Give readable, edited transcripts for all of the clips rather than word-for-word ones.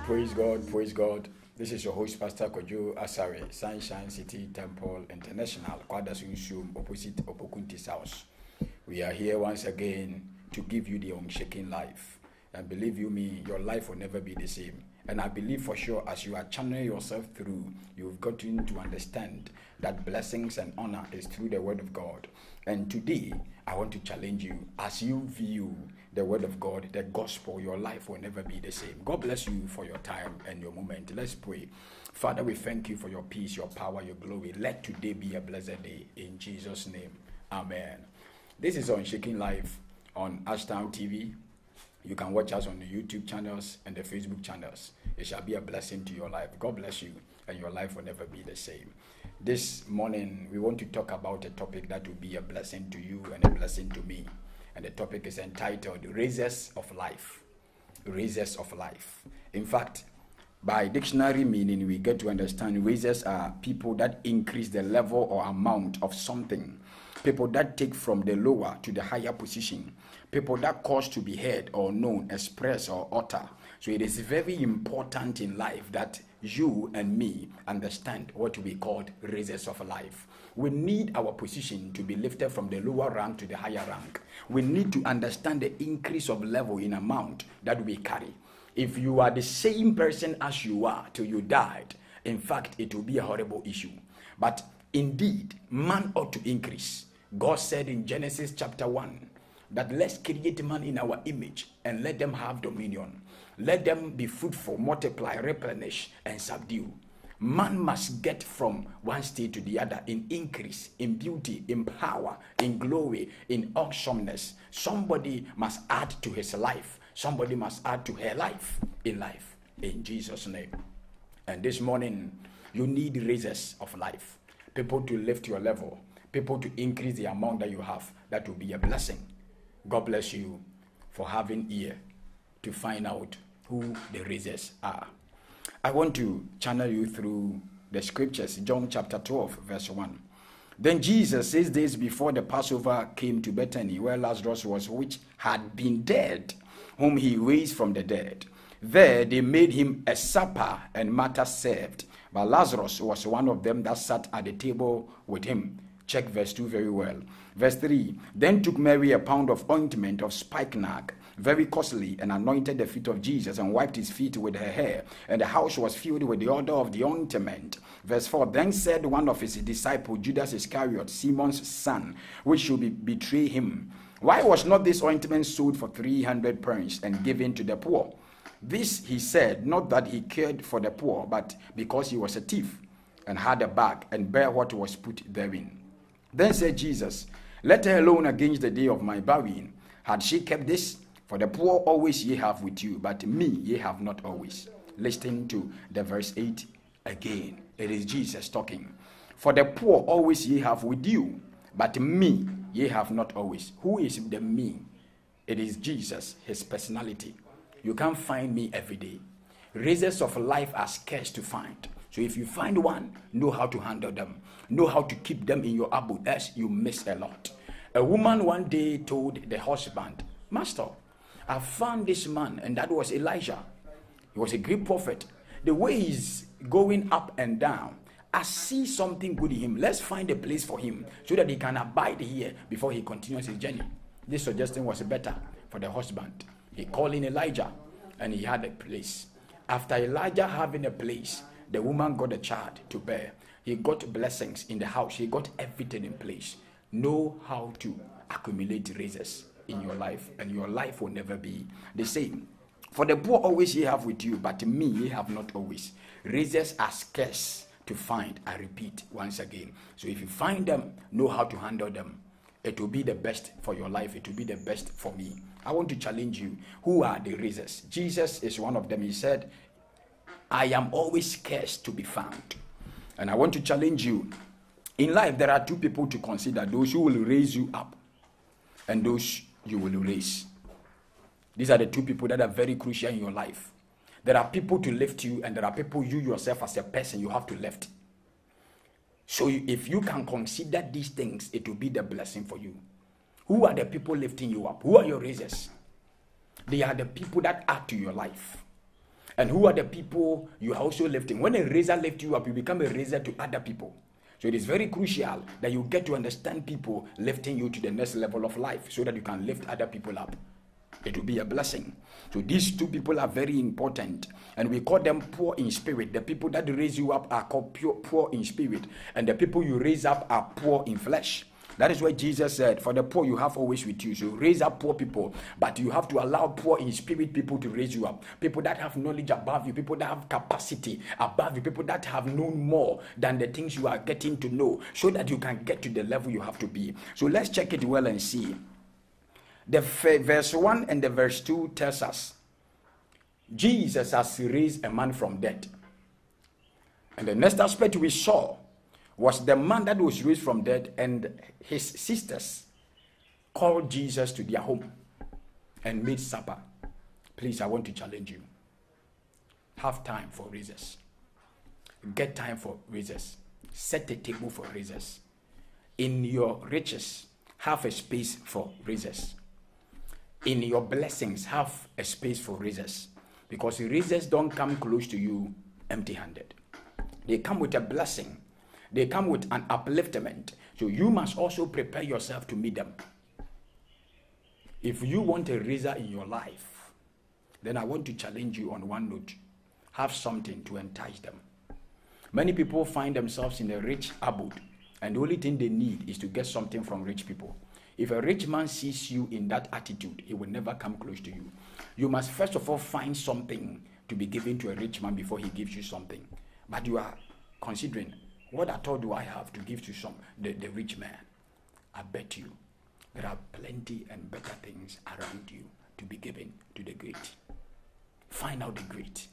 Praise God, praise God. This is your host, Pastor Kojo Asare, Sunshine City Temple International, Kwadasunshum, opposite Opokunti's house. We are here once again to give you the Unshaken Life. And believe you me, your life will never be the same. And I believe for sure, as you are channeling yourself through, you've gotten to understand that blessings and honor is through the Word of God. And today, I want to challenge you, as you view the Word of God, the gospel, your life will never be the same. God bless you for your time and your moment. Let's pray. Father, we thank you for your peace, your power, your glory. Let today be a blessed day. In Jesus' name, amen. This is Unshaken Life on Ashtown TV. You can watch us on the YouTube channels and the Facebook channels. It shall be a blessing to your life. God bless you, and your life will never be the same. This morning, we want to talk about a topic that will be a blessing to you and a blessing to me. And the topic is entitled Razors of Life. Razors of Life. In fact, by dictionary meaning, we get to understand razors are people that increase the level or amount of something. People that take from the lower to the higher position. People that cause to be heard or known, express or utter. So it is very important in life that you and me understand what we call razors of life. We need our position to be lifted from the lower rank to the higher rank. We need to understand the increase of level in amount that we carry. If you are the same person as you are till you died, in fact, it will be a horrible issue. But indeed, man ought to increase. God said in Genesis chapter 1 that let's create man in our image and let them have dominion. Let them be fruitful, multiply, replenish, and subdue. Man must get from one state to the other in increase, in beauty, in power, in glory, in awesomeness. Somebody must add to his life. Somebody must add to her life, in Jesus' name. And this morning, you need razors of life. People to lift your level. People to increase the amount that you have. That will be a blessing. God bless you for having ear to find out who the razors are. I want to channel you through the scriptures. John chapter 12, verse 1. Then Jesus, 6 days before the Passover, came to Bethany, where Lazarus was, which had been dead, whom he raised from the dead. There they made him a supper, and Martha served. But Lazarus was one of them that sat at the table with him. Check verse 2 very well. Verse 3. Then took Mary a pound of ointment of spikenard, very costly, and anointed the feet of Jesus and wiped his feet with her hair. And the house was filled with the odor of the ointment. Verse 4. Then said one of his disciples, Judas Iscariot, Simon's son, which should betray him, why was not this ointment sold for 300 pence and given to the poor? This he said, not that he cared for the poor, but because he was a thief, and had a bag, and bare what was put therein. Then said Jesus, let her alone against the day of my burial. Had she kept this? For the poor always ye have with you, but me ye have not always. Listen to the verse 8 again. It is Jesus talking. For the poor always ye have with you, but me ye have not always. Who is the me? It is Jesus, his personality. You can't find me every day. Razors of life are scarce to find. So if you find one, know how to handle them. Know how to keep them in your abode, else you miss a lot. A woman one day told the husband, Master, I found this man, and that was Elijah. He was a great prophet. The way he's going up and down, I see something good in him. Let's find a place for him so that he can abide here before he continues his journey. This suggestion was better for the husband. He called in Elijah, and he had a place. After Elijah having a place, the woman got a child to bear. He got blessings in the house. He got everything in place. Know how to accumulate razors in your life, and your life will never be the same. For the poor always ye have with you, but me ye have not always. Razors are scarce to find. I repeat once again. So if you find them, know how to handle them. It will be the best for your life. It will be the best for me. I want to challenge you. Who are the razors? Jesus is one of them. He said, I am always scarce to be found. And I want to challenge you. In life, there are two people to consider. Those who will raise you up and those you will raise. These are the two people that are very crucial in your life. There are people to lift you, and there are people you yourself as a person you have to lift. So if you can consider these things, it will be the blessing for you. Who are the people lifting you up? Who are your raisers? They are the people that add to your life. And who are the people you are also lifting? When a raiser lifts you up, you become a raiser to other people. So it is very crucial that you get to understand people lifting you to the next level of life so that you can lift other people up. It will be a blessing. So these two people are very important, and we call them poor in spirit. The people that raise you up are called poor in spirit, and the people you raise up are poor in flesh. That is why Jesus said, for the poor you have always with you. So raise up poor people, but you have to allow poor in spirit people to raise you up. People that have knowledge above you, people that have capacity above you, people that have known more than the things you are getting to know, so that you can get to the level you have to be. So let's check it well and see. The verse 1 and the verse 2 tells us, Jesus has raised a man from death. And the next aspect we saw was the man that was raised from death, and his sisters called Jesus to their home and made supper. Please, I want to challenge you. Have time for raisers. Get time for raisers. Set a table for raisers. In your riches, have a space for raisers. In your blessings, have a space for raisers. Because raisers don't come close to you empty-handed. They come with a blessing. They come with an upliftment. So you must also prepare yourself to meet them. If you want a raiser in your life, then I want to challenge you on one note. Have something to entice them. Many people find themselves in a rich abode, and the only thing they need is to get something from rich people. If a rich man sees you in that attitude, he will never come close to you. You must first of all find something to be given to a rich man before he gives you something. But you are considering, what at all do I have to give to the rich man? I bet you there are plenty and better things around you to be given to the great. Find out the great.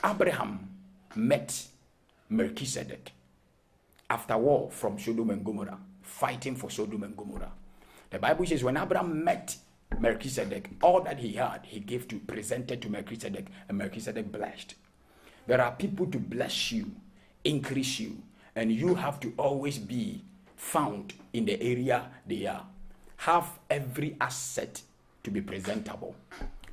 Abraham met Melchizedek after war from Sodom and Gomorrah, fighting for Sodom and Gomorrah. The Bible says when Abraham met Melchizedek, all that he had, he presented to Melchizedek, and Melchizedek blessed. There are people to bless you, increase you, and you have to always be found in the area they are. Have every asset to be presentable.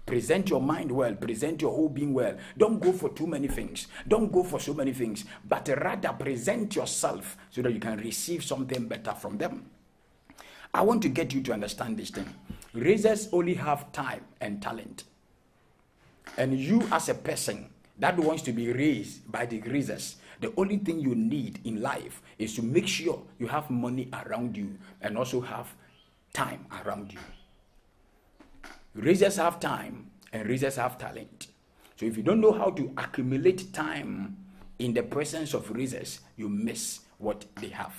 Present your mind well, present your whole being well. Don't go for too many things. Don't go for so many things, but rather present yourself so that you can receive something better from them. I want to get you to understand this thing. Raisers only have time and talent. And you as a person that wants to be raised by the raisers, the only thing you need in life is to make sure you have money around you and also have time around you. Raisers have time and raisers have talent. So if you don't know how to accumulate time in the presence of raisers, you miss what they have.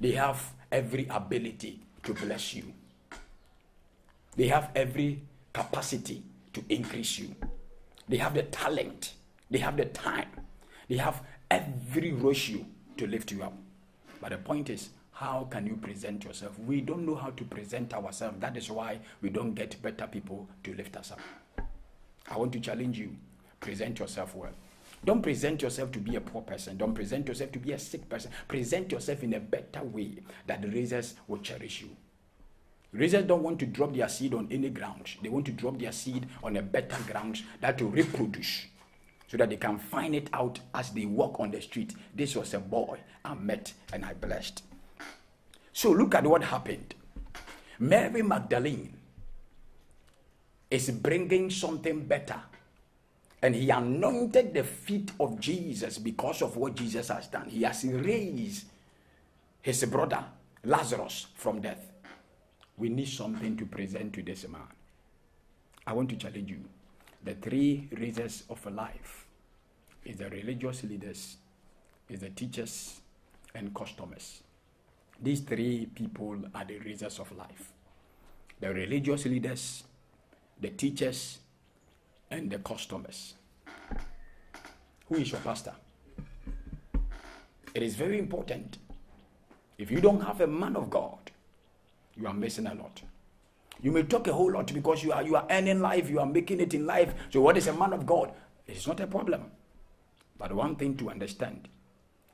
They have every ability to bless you. They have every capacity to increase you. They have the talent. They have the time. They have every ratio to lift you up. But the point is, how can you present yourself? We don't know how to present ourselves. That is why we don't get better people to lift us up. I want to challenge you. Present yourself well. Don't present yourself to be a poor person. Don't present yourself to be a sick person. Present yourself in a better way that the raisers will cherish you. Raisers don't want to drop their seed on any ground. They want to drop their seed on a better ground that will reproduce, so that they can find it out as they walk on the street. This was a boy I met and I blessed. So look at what happened. Mary Magdalene is bringing something better. And he anointed the feet of Jesus because of what Jesus has done. He has raised his brother Lazarus from death. We need something to present to this man. I want to challenge you. The three raisers of a life is the religious leaders, is the teachers, and customers. These three people are the raisers of life. The religious leaders, the teachers, and the customers. Who is your pastor? It is very important. If you don't have a man of God, you are missing a lot. You may talk a whole lot because you are earning life, you are making it in life. So what is a man of God? It's not a problem. But one thing to understand,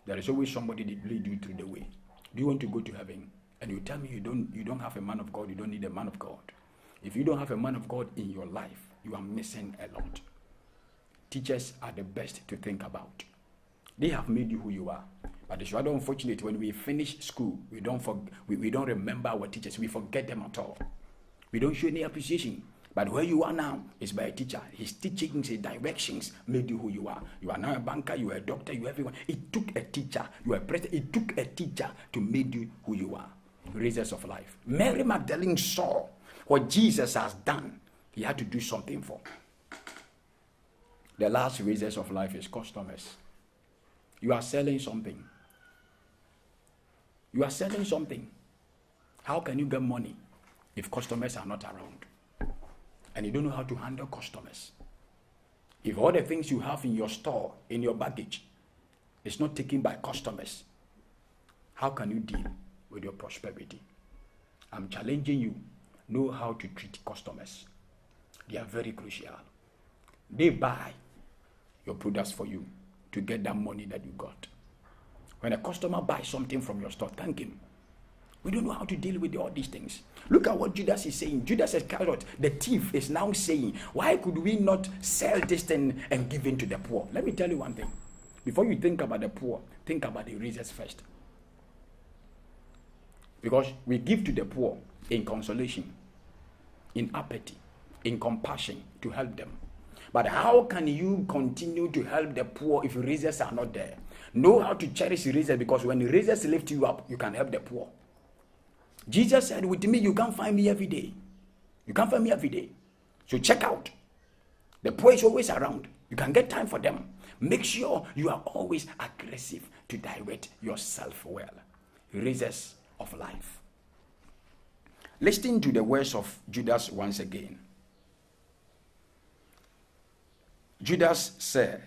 there is always somebody that lead you through the way. Do you want to go to heaven? And you tell me you don't have a man of God, you don't need a man of God. If you don't have a man of God in your life, you are missing a lot. Teachers are the best to think about. They have made you who you are. But it's rather unfortunate when we finish school, we don't remember our teachers. We forget them at all. We don't show any appreciation. But where you are now is by a teacher. His teachings, his directions made you who you are. You are now a banker, you are a doctor, you are everyone. It took a teacher. You are a president. It took a teacher to make you who you are. Raisers of life. Mary Magdalene saw what Jesus has done. He had to do something for. The last raisers of life is customers. You are selling something. You are selling something. How can you get money if customers are not around? And you don't know how to handle customers. If all the things you have in your store, in your baggage, is not taken by customers, how can you deal with your prosperity? I'm challenging you. Know how to treat customers. They are very crucial. They buy your products for you to get that money that you got. When a customer buys something from your store, thank him. We don't know how to deal with all these things. Look at what Judas is saying. Judas Iscariot, the thief, is now saying, why could we not sell this thing and give it to the poor? Let me tell you one thing. Before you think about the poor, think about the raisers first. Because we give to the poor in consolation, in apathy, in compassion to help them. But how can you continue to help the poor if raisers are not there? Know how to cherish raisers, because when raisers lift you up, you can help the poor. Jesus said, with me, you can't find me every day. You can't find me every day. So check out. The poor is always around. You can get time for them. Make sure you are always aggressive to direct yourself well. Raisers of life. Listen to the words of Judas once again. Judas said,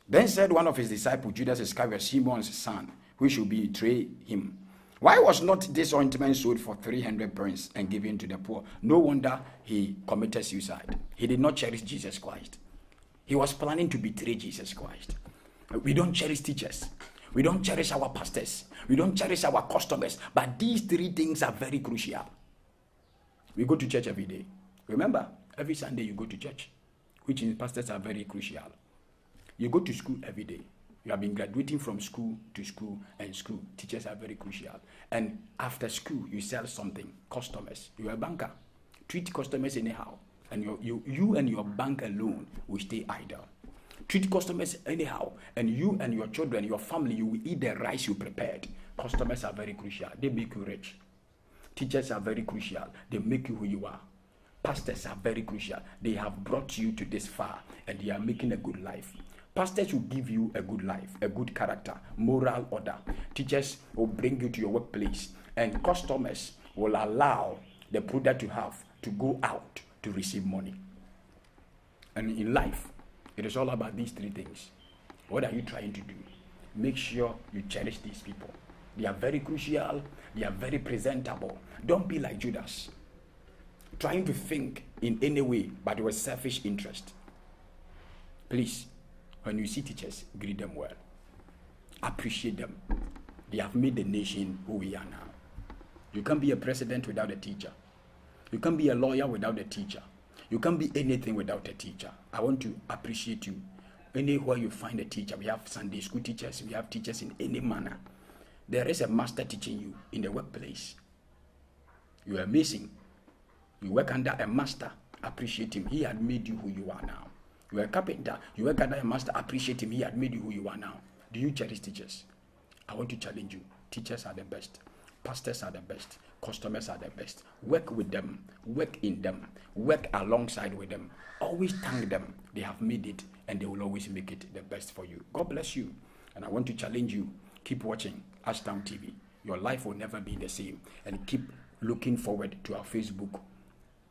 then said one of his disciples, Judas Iscariot, Simon's son, who should betray him, why was not this ointment sold for 300 pence and given to the poor? No wonder he committed suicide. He did not cherish Jesus Christ. He was planning to betray Jesus Christ. We don't cherish teachers. We don't cherish our pastors. We don't cherish our customers. But these three things are very crucial. We go to church every day. Remember, every Sunday you go to church, which means pastors are very crucial. You go to school every day. You have been graduating from school to school and school. Teachers are very crucial. And after school, you sell something. Customers. You're a banker. Treat customers anyhow. And you and your bank alone will stay idle. Treat customers anyhow. And you and your children, your family, you will eat the rice you prepared. Customers are very crucial. They make you rich. Teachers are very crucial. They make you who you are. Pastors are very crucial. They have brought you to this far and they are making a good life. Pastors will give you a good life, a good character, moral order. Teachers will bring you to your workplace, and customers will allow the product you have to go out to receive money. And in life, it is all about these three things. What are you trying to do? Make sure you cherish these people. They are very crucial. They are very presentable. Don't be like Judas, trying to think in any way but with selfish interest. Please, when you see teachers, greet them well. Appreciate them. They have made the nation who we are now. You can't be a president without a teacher. You can't be a lawyer without a teacher. You can't be anything without a teacher. I want to appreciate you. Anywhere you find a teacher, we have Sunday school teachers, we have teachers in any manner. There is a master teaching you in the workplace. You are amazing. You work under a master. Appreciate him. He had made you who you are now. You are a carpenter. You work under a master. Appreciate him. He had made you who you are now. Do you cherish teachers? I want to challenge you. Teachers are the best. Pastors are the best. Customers are the best. Work with them. Work in them. Work alongside with them. Always thank them. They have made it and they will always make it the best for you. God bless you. And I want to challenge you. Keep watching Ashtown TV. Your life will never be the same. And keep looking forward to our Facebook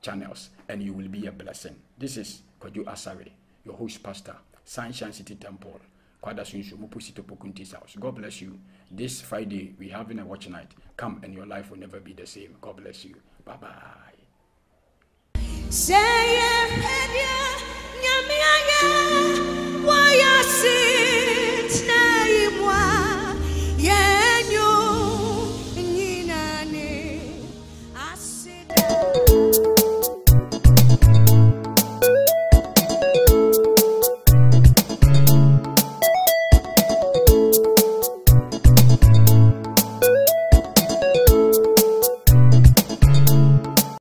channels and you will be a blessing. This is Kojo Asare, your host pastor, Sunshine City Temple, Kwadasunsu, Mupusito Pokunti's house. God bless you. This Friday, we're having a watch night. Come and your life will never be the same. God bless you. Bye-bye. Say yeah, yeah, nyamia yeah.